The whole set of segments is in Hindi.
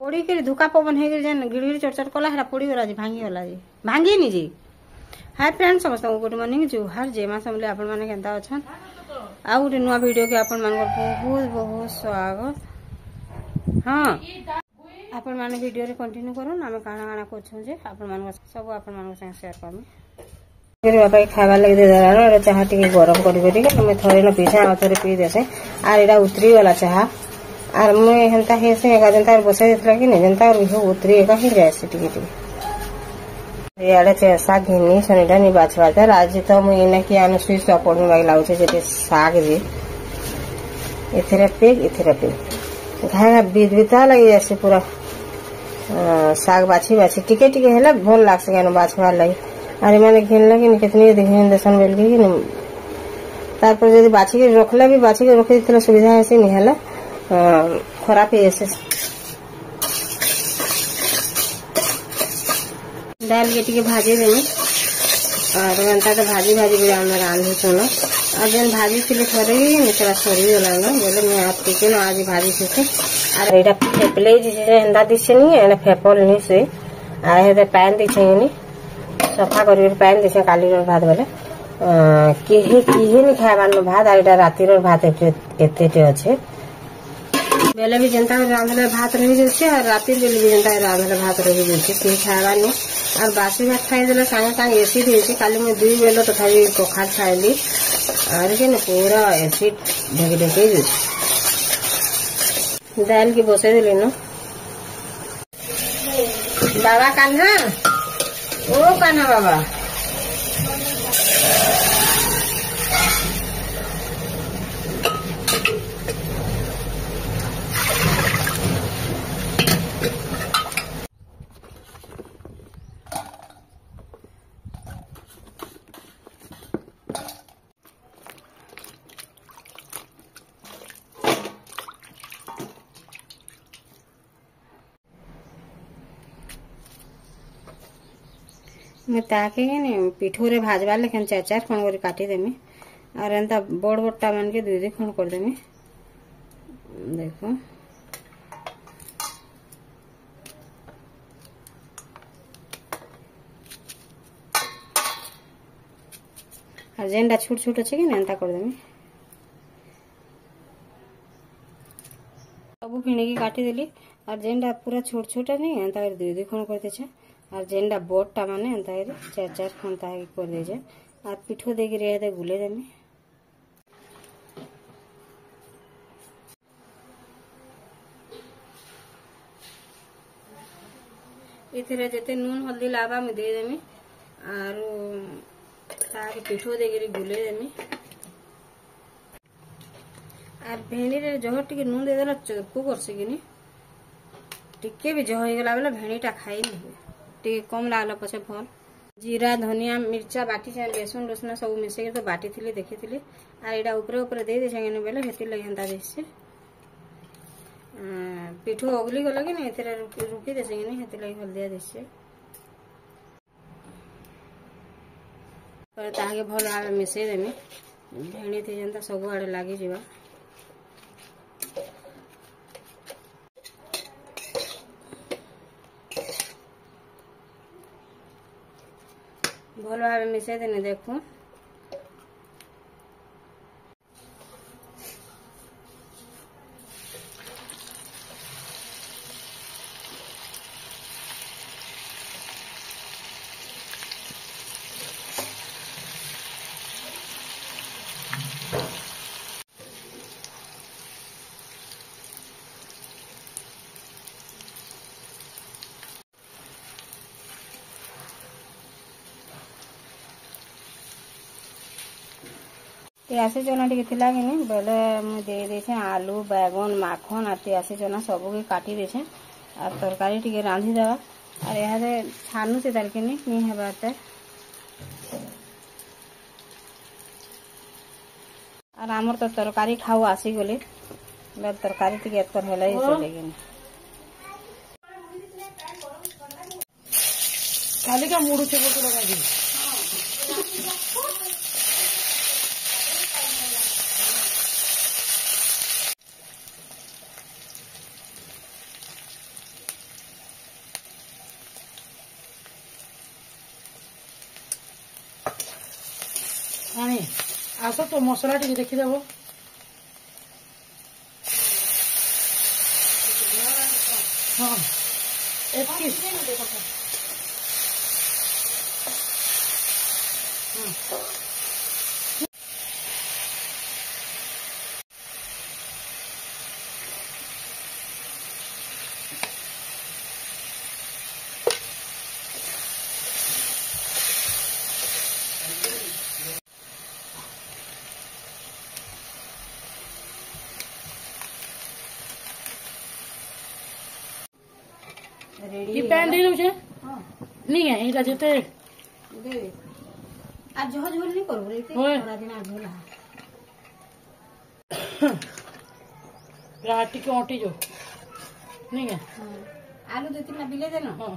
पोड़ी के धुका पवन है जेन गिड़गिड़ चरचर कला है पोड़ी गला जी भांगी गला जी भांगी नी जी। हाय फ्रेंड्स समस्त गुड मॉर्निंग जुहार जय मां समले आपण माने केनता अछन आ गुटे नुवा वीडियो के आपण मान बहुत बहुत स्वागत। हां आपण माने वीडियो रे कंटिन्यू करन आमे काना काना करछु जे आपण मान सब आपण मान संग शेयर करमी के बाबा खावा लगे दे दरा रे चाहा टिके गरम करी करी के मैं थरे न पीछा आ थरे पी देसे आर एडा उतरी वाला चाहा आर मैं हेंता हे से एका जनता बसे देतला कि नहीं जनता हो उतरी एका ही जाय से टिके टिके याडे से साग घिनी सनेडा नि बाछवा था आज तो मैं इना कि आने सुई सो पड़न वाला लाउछे जे साग जे इथरे पे घाना बिदबिता लगे जैसे पूरा साग बाछी बाछी टिके टिके हेला भल लागसे गानो बाछवा लगे अरे मैंने घिनला कि कितनी देखिन देसन बेल की तारपर यदि बाछी के रखला भी बाछी के रखे दितला सुविधा ऐसे नहीं हला खराब है ऐसे दाल के टिके भाजी देनी और घंटा तो भाजी भाजी भी हम रांधे सुनो और जन भाजी के लिए थोड़ी निकला सरी वाला ना बोले मैं आप टिके ना आज भाजी से और एटा फेपले जे हंदा दिसे नहीं है फेपल नहीं से आए है पैन दिसे नहीं सफा कर पैन दिसे काली भात बोले किहे नहीं खाइबार भात आ राति भात एते अच्छे बेले भी जनता रांधले भात रही जाए और राति बेले भी जनता रांधले भात रही जाए खाइबार नहीं और बासी भात खाई सागे सागे एसिड होती काली मैं 2 बेल तथापि कखार खाइली और के पूरा एसिड ढेके ढेके दाल की बसे दिली न बाबा कान्हा ओ कान्हा बाबा मैं ताके पिठूरे भाजवा लेकिन 4-4 खंड कर काटी देमी और एंता बड़ बड़टा मान के 2-2 खंड कर देमी देखो और जेनटा छोट छोट अच्छे कि एंता कर देमी सब फिणी की काटी देली और जेनटा पूरा छोट छोटा नहीं एंता 2-2 खंड कर देछे और जेनटा बोटटा माने एंता 4-4 खंड ताकि कर देजे और पिठो देके रे गुले देमी इथरे जते नून हल्दी लाबा में दे देमी और ताकि पिठो देके गुले देमी और भेणी रे जह टिके नून दे देला चरकू करसे कि टिके भी जह गला बेला भेणीटा खाई नहीं टिके कम लागला पछे भल जीरा धनिया मिर्चा बाटी से लहसुन लसुन सब मिसे तो बाटी थी देखी थी और एटा ऊपर ऊपर दे दे बेले हेती लगे हंता देसे पिठो अगली गला कि नहीं रुकी देसे कि नहीं हेती लगे हल्दिया देसे पर ताके भल भाव मिसे देमी भेणी थी जनता सब आड़े लगी जीवा भल भाव मिसे देने देखो तियासी चना टी थिला कि नहीं बेले मुझे दे देछे आलू बैगन माखन और तियासी चना सब के काटी देछे और तरकारी टी रांधी देवा और यहाँ छानु से तरके नहीं हेबाते और आमर तो तरकारी खाऊ आसी गली तरकारी टी एतकर होला ही चले कि खाली का मुड़ से लगा दी ଆଣି ଆସ ତ ମସଲା ଟିକେ ଦେଖିଦେବ। ହଁ ଏତିକି रेडी पैन दे दे हां नहीं है इनका जेते दे आज झोल झोल नहीं करो रे ओए। थोड़ा दिन आज झोल राटी के ओटी जो नहीं है। आलू दे तीन बिले देना हाँ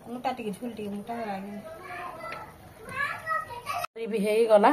मोटा टिके झोल टिके मोटा लागे भी है गला